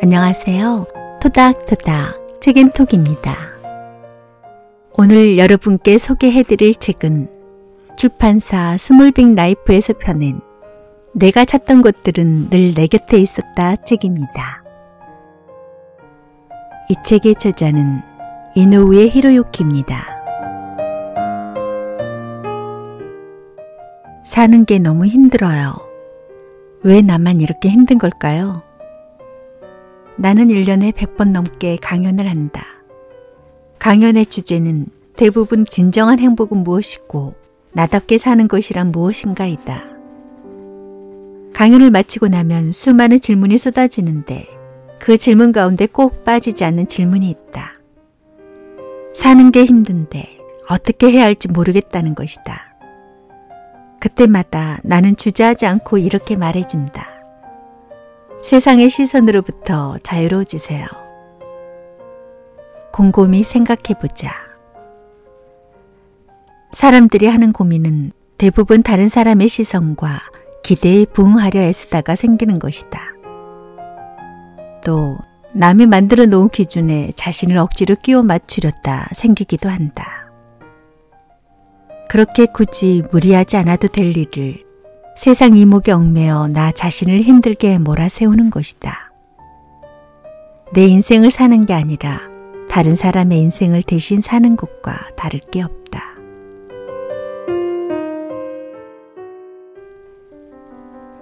안녕하세요. 토닥토닥 책앤톡입니다. 오늘 여러분께 소개해드릴 책은 출판사 스몰빅 라이프에서 펴낸 내가 찾던 것들은 늘 내 곁에 있었다 책입니다. 이 책의 저자는 이노우에 히로유키입니다. 사는 게 너무 힘들어요. 왜 나만 이렇게 힘든 걸까요? 나는 1년에 100번 넘게 강연을 한다. 강연의 주제는 대부분 진정한 행복은 무엇이고 나답게 사는 것이란 무엇인가이다. 강연을 마치고 나면 수많은 질문이 쏟아지는데 그 질문 가운데 꼭 빠지지 않는 질문이 있다. 사는 게 힘든데 어떻게 해야 할지 모르겠다는 것이다. 그때마다 나는 주저하지 않고 이렇게 말해준다. 세상의 시선으로부터 자유로워지세요. 곰곰이 생각해보자. 사람들이 하는 고민은 대부분 다른 사람의 시선과 기대에 부응하려 애쓰다가 생기는 것이다. 또 남이 만들어 놓은 기준에 자신을 억지로 끼워 맞추려다 생기기도 한다. 그렇게 굳이 무리하지 않아도 될 일을 세상 이목에 얽매여 나 자신을 힘들게 몰아세우는 것이다. 내 인생을 사는 게 아니라 다른 사람의 인생을 대신 사는 것과 다를 게 없다.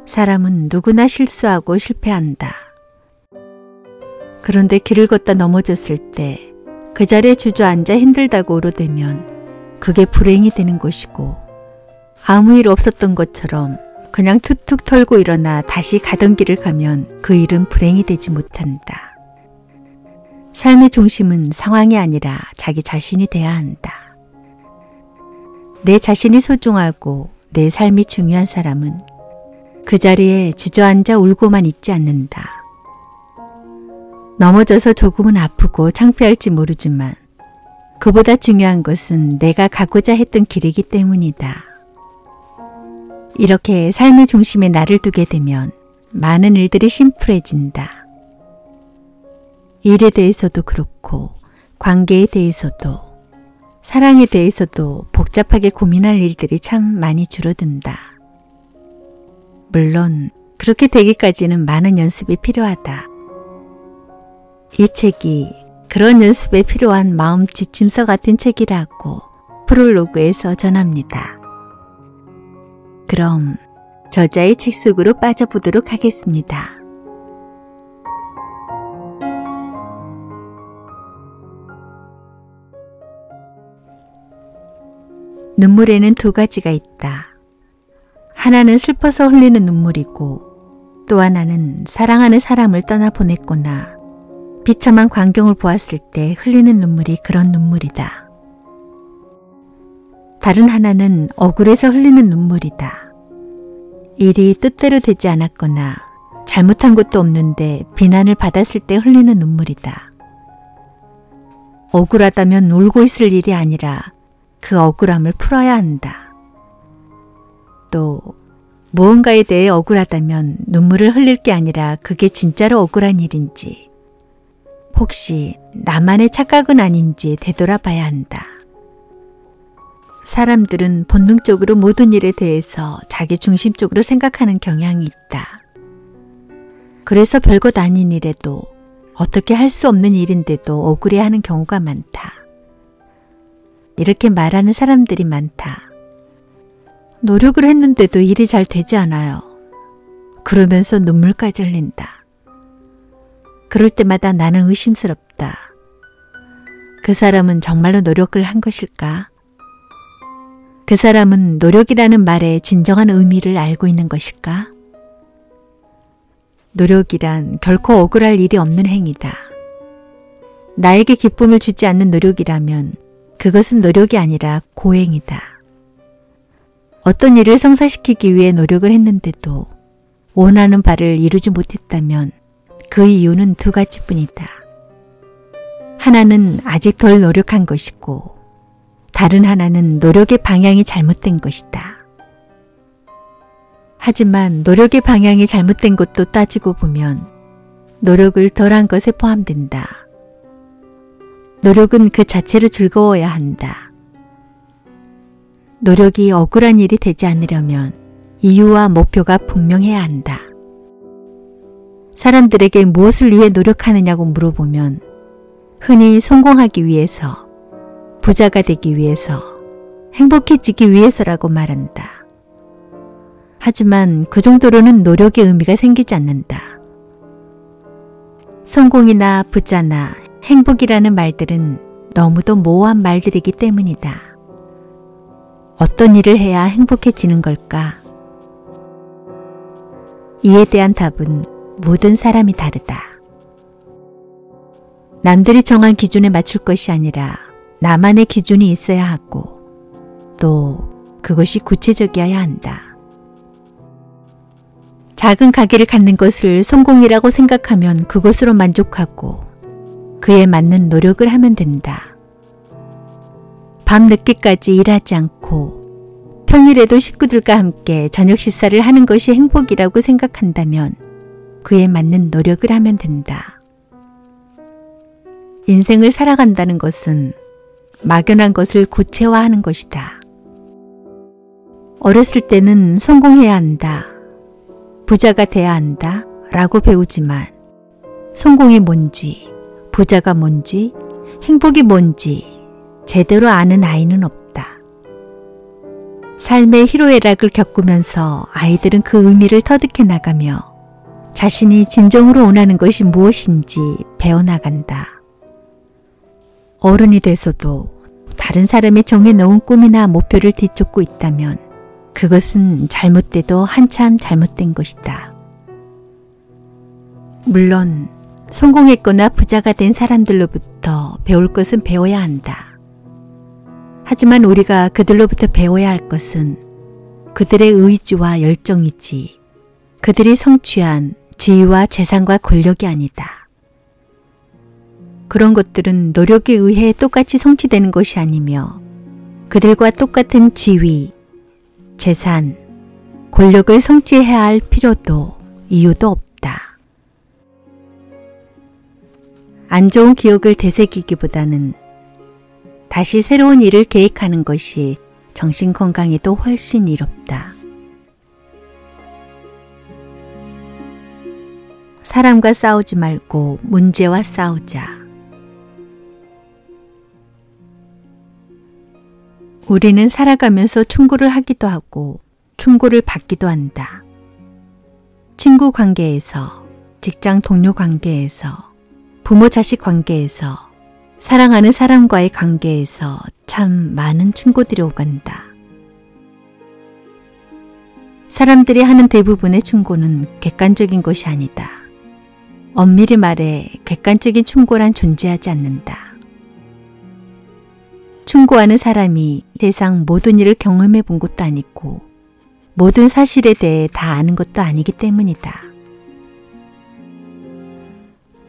사람은 누구나 실수하고 실패한다. 그런데 길을 걷다 넘어졌을 때 그 자리에 주저앉아 힘들다고 울어대면 그게 불행이 되는 것이고 아무 일 없었던 것처럼 그냥 툭툭 털고 일어나 다시 가던 길을 가면 그 일은 불행이 되지 못한다. 삶의 중심은 상황이 아니라 자기 자신이 돼야 한다. 내 자신이 소중하고 내 삶이 중요한 사람은 그 자리에 주저앉아 울고만 있지 않는다. 넘어져서 조금은 아프고 창피할지 모르지만 그보다 중요한 것은 내가 가고자 했던 길이기 때문이다. 이렇게 삶의 중심에 나를 두게 되면 많은 일들이 심플해진다. 일에 대해서도 그렇고 관계에 대해서도 사랑에 대해서도 복잡하게 고민할 일들이 참 많이 줄어든다. 물론 그렇게 되기까지는 많은 연습이 필요하다. 이 책이 그런 연습에 필요한 마음 지침서 같은 책이라고 프롤로그에서 전합니다. 그럼 저자의 책 속으로 빠져보도록 하겠습니다. 눈물에는 두 가지가 있다. 하나는 슬퍼서 흘리는 눈물이고 또 하나는 사랑하는 사람을 떠나보냈거나 비참한 광경을 보았을 때 흘리는 눈물이 그런 눈물이다. 다른 하나는 억울해서 흘리는 눈물이다. 일이 뜻대로 되지 않았거나 잘못한 것도 없는데 비난을 받았을 때 흘리는 눈물이다. 억울하다면 울고 있을 일이 아니라 그 억울함을 풀어야 한다. 또 무언가에 대해 억울하다면 눈물을 흘릴 게 아니라 그게 진짜로 억울한 일인지 혹시 나만의 착각은 아닌지 되돌아봐야 한다. 사람들은 본능적으로 모든 일에 대해서 자기 중심적으로 생각하는 경향이 있다. 그래서 별것 아닌 일에도 어떻게 할 수 없는 일인데도 억울해하는 경우가 많다. 이렇게 말하는 사람들이 많다. 노력을 했는데도 일이 잘 되지 않아요. 그러면서 눈물까지 흘린다. 그럴 때마다 나는 의심스럽다. 그 사람은 정말로 노력을 한 것일까? 그 사람은 노력이라는 말의 진정한 의미를 알고 있는 것일까? 노력이란 결코 억울할 일이 없는 행위다. 나에게 기쁨을 주지 않는 노력이라면 그것은 노력이 아니라 고행이다. 어떤 일을 성사시키기 위해 노력을 했는데도 원하는 바를 이루지 못했다면 그 이유는 두 가지뿐이다. 하나는 아직 덜 노력한 것이고 다른 하나는 노력의 방향이 잘못된 것이다. 하지만 노력의 방향이 잘못된 것도 따지고 보면 노력을 덜한 것에 포함된다. 노력은 그 자체로 즐거워야 한다. 노력이 억울한 일이 되지 않으려면 이유와 목표가 분명해야 한다. 사람들에게 무엇을 위해 노력하느냐고 물어보면 흔히 성공하기 위해서, 부자가 되기 위해서, 행복해지기 위해서라고 말한다. 하지만 그 정도로는 노력의 의미가 생기지 않는다. 성공이나 부자나 행복이라는 말들은 너무도 모호한 말들이기 때문이다. 어떤 일을 해야 행복해지는 걸까? 이에 대한 답은 모든 사람이 다르다. 남들이 정한 기준에 맞출 것이 아니라 나만의 기준이 있어야 하고 또 그것이 구체적이어야 한다. 작은 가게를 갖는 것을 성공이라고 생각하면 그것으로 만족하고 그에 맞는 노력을 하면 된다. 밤 늦게까지 일하지 않고 평일에도 식구들과 함께 저녁 식사를 하는 것이 행복이라고 생각한다면 그에 맞는 노력을 하면 된다. 인생을 살아간다는 것은 막연한 것을 구체화하는 것이다. 어렸을 때는 성공해야 한다, 부자가 돼야 한다 라고 배우지만 성공이 뭔지, 부자가 뭔지, 행복이 뭔지 제대로 아는 아이는 없다. 삶의 희로애락을 겪으면서 아이들은 그 의미를 터득해 나가며 자신이 진정으로 원하는 것이 무엇인지 배워나간다. 어른이 돼서도 다른 사람이 정해놓은 꿈이나 목표를 뒤쫓고 있다면 그것은 잘못돼도 한참 잘못된 것이다. 물론 성공했거나 부자가 된 사람들로부터 배울 것은 배워야 한다. 하지만 우리가 그들로부터 배워야 할 것은 그들의 의지와 열정이지 그들이 성취한 지위와 재산과 권력이 아니다. 그런 것들은 노력에 의해 똑같이 성취되는 것이 아니며 그들과 똑같은 지위, 재산, 권력을 성취해야 할 필요도 이유도 없다. 안 좋은 기억을 되새기기보다는 다시 새로운 일을 계획하는 것이 정신건강에도 훨씬 이롭다. 사람과 싸우지 말고 문제와 싸우자. 우리는 살아가면서 충고를 하기도 하고 충고를 받기도 한다. 친구 관계에서, 직장 동료 관계에서, 부모 자식 관계에서, 사랑하는 사람과의 관계에서 참 많은 충고들이 오간다. 사람들이 하는 대부분의 충고는 객관적인 것이 아니다. 엄밀히 말해 객관적인 충고란 존재하지 않는다. 충고하는 사람이 세상 모든 일을 경험해 본 것도 아니고 모든 사실에 대해 다 아는 것도 아니기 때문이다.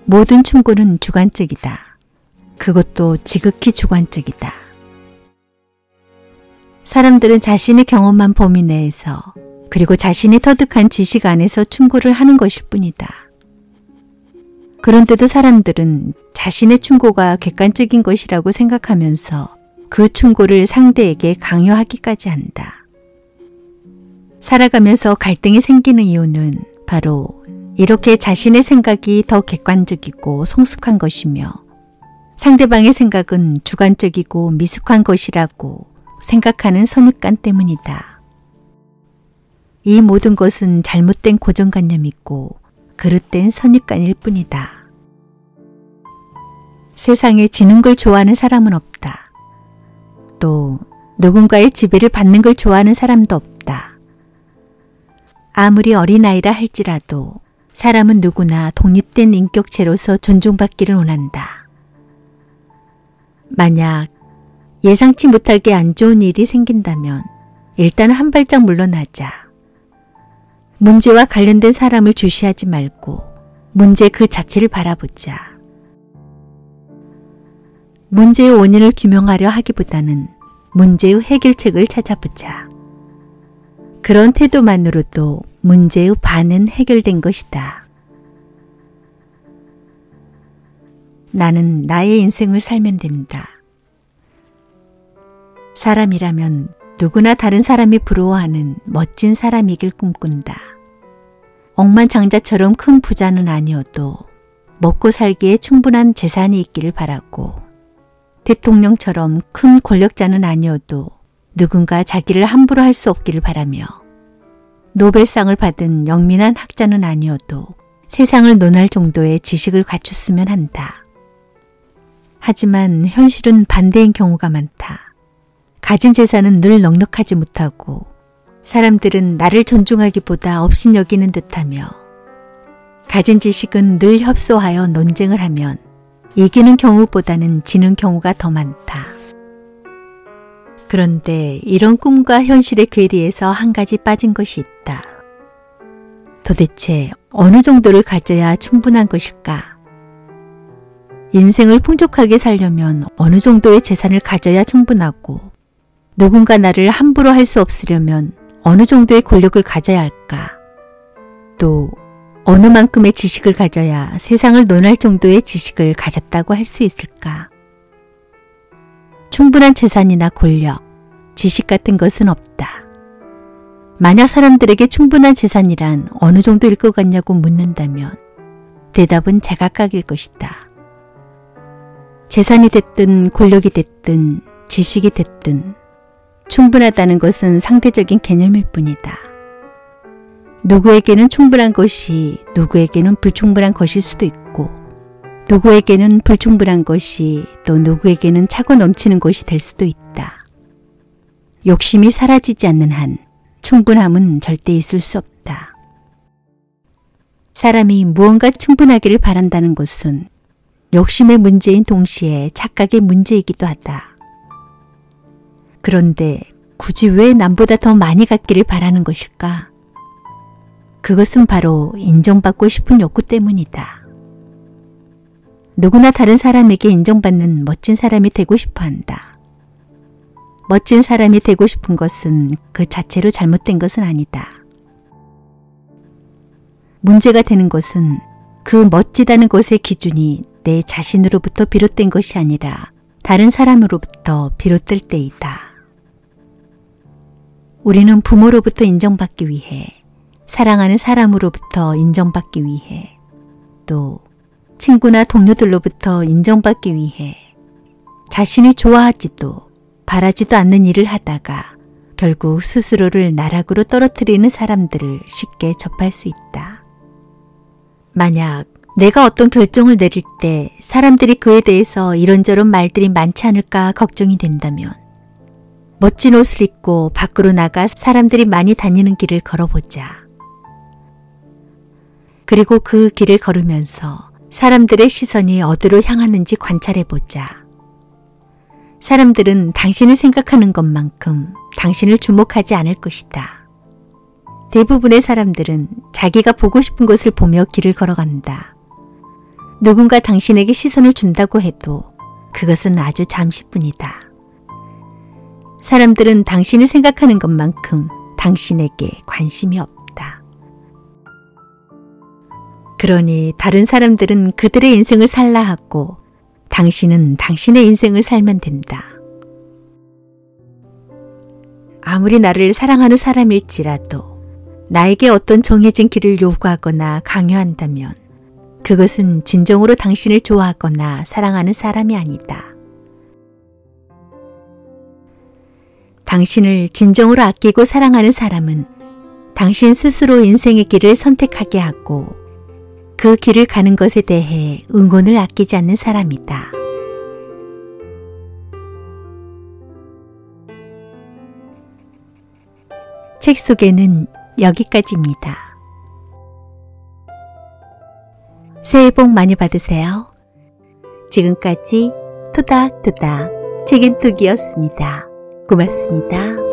모든 충고는 주관적이다. 그것도 지극히 주관적이다. 사람들은 자신이 경험한 범위 내에서 그리고 자신이 터득한 지식 안에서 충고를 하는 것일 뿐이다. 그런데도 사람들은 자신의 충고가 객관적인 것이라고 생각하면서 그 충고를 상대에게 강요하기까지 한다. 살아가면서 갈등이 생기는 이유는 바로 이렇게 자신의 생각이 더 객관적이고 성숙한 것이며 상대방의 생각은 주관적이고 미숙한 것이라고 생각하는 선입관 때문이다. 이 모든 것은 잘못된 고정관념이고 그릇된 선입관일 뿐이다. 세상에 지는 걸 좋아하는 사람은 없다. 또 누군가의 지배를 받는 걸 좋아하는 사람도 없다. 아무리 어린아이라 할지라도 사람은 누구나 독립된 인격체로서 존중받기를 원한다. 만약 예상치 못하게 안 좋은 일이 생긴다면 일단 한 발짝 물러나자. 문제와 관련된 사람을 주시하지 말고 문제 그 자체를 바라보자. 문제의 원인을 규명하려 하기보다는 문제의 해결책을 찾아보자. 그런 태도만으로도 문제의 반은 해결된 것이다. 나는 나의 인생을 살면 된다. 사람이라면 누구나 다른 사람이 부러워하는 멋진 사람이길 꿈꾼다. 억만장자처럼 큰 부자는 아니어도 먹고 살기에 충분한 재산이 있기를 바라고, 대통령처럼 큰 권력자는 아니어도 누군가 자기를 함부로 할 수 없기를 바라며, 노벨상을 받은 영민한 학자는 아니어도 세상을 논할 정도의 지식을 갖췄으면 한다. 하지만 현실은 반대인 경우가 많다. 가진 재산은 늘 넉넉하지 못하고 사람들은 나를 존중하기보다 업신여기는 듯하며, 가진 지식은 늘 협소하여 논쟁을 하면 이기는 경우보다는 지는 경우가 더 많다. 그런데 이런 꿈과 현실의 괴리에서 한 가지 빠진 것이 있다. 도대체 어느 정도를 가져야 충분한 것일까? 인생을 풍족하게 살려면 어느 정도의 재산을 가져야 충분하고, 누군가 나를 함부로 할 수 없으려면 어느 정도의 권력을 가져야 할까? 또 어느 만큼의 지식을 가져야 세상을 논할 정도의 지식을 가졌다고 할 수 있을까? 충분한 재산이나 권력, 지식 같은 것은 없다. 만약 사람들에게 충분한 재산이란 어느 정도일 것 같냐고 묻는다면 대답은 제각각일 것이다. 재산이 됐든 권력이 됐든 지식이 됐든 충분하다는 것은 상대적인 개념일 뿐이다. 누구에게는 충분한 것이 누구에게는 불충분한 것일 수도 있고, 누구에게는 불충분한 것이 또 누구에게는 차고 넘치는 것이 될 수도 있다. 욕심이 사라지지 않는 한 충분함은 절대 있을 수 없다. 사람이 무언가 충분하기를 바란다는 것은 욕심의 문제인 동시에 착각의 문제이기도 하다. 그런데 굳이 왜 남보다 더 많이 갖기를 바라는 것일까? 그것은 바로 인정받고 싶은 욕구 때문이다. 누구나 다른 사람에게 인정받는 멋진 사람이 되고 싶어 한다. 멋진 사람이 되고 싶은 것은 그 자체로 잘못된 것은 아니다. 문제가 되는 것은 그 멋지다는 것의 기준이 내 자신으로부터 비롯된 것이 아니라 다른 사람으로부터 비롯될 때이다. 우리는 부모로부터 인정받기 위해, 사랑하는 사람으로부터 인정받기 위해, 또 친구나 동료들로부터 인정받기 위해 자신이 좋아하지도 바라지도 않는 일을 하다가 결국 스스로를 나락으로 떨어뜨리는 사람들을 쉽게 접할 수 있다. 만약 내가 어떤 결정을 내릴 때 사람들이 그에 대해서 이런저런 말들이 많지 않을까 걱정이 된다면, 멋진 옷을 입고 밖으로 나가 사람들이 많이 다니는 길을 걸어보자. 그리고 그 길을 걸으면서 사람들의 시선이 어디로 향하는지 관찰해보자. 사람들은 당신이 생각하는 것만큼 당신을 주목하지 않을 것이다. 대부분의 사람들은 자기가 보고 싶은 것을 보며 길을 걸어간다. 누군가 당신에게 시선을 준다고 해도 그것은 아주 잠시뿐이다. 사람들은 당신이 생각하는 것만큼 당신에게 관심이 없다. 그러니 다른 사람들은 그들의 인생을 살라 하고 당신은 당신의 인생을 살면 된다. 아무리 나를 사랑하는 사람일지라도 나에게 어떤 정해진 길을 요구하거나 강요한다면 그것은 진정으로 당신을 좋아하거나 사랑하는 사람이 아니다. 당신을 진정으로 아끼고 사랑하는 사람은 당신 스스로 인생의 길을 선택하게 하고 그 길을 가는 것에 대해 응원을 아끼지 않는 사람이다. 책 소개는 여기까지입니다. 새해 복 많이 받으세요. 지금까지 토닥토닥 책임톡이었습니다. 고맙습니다.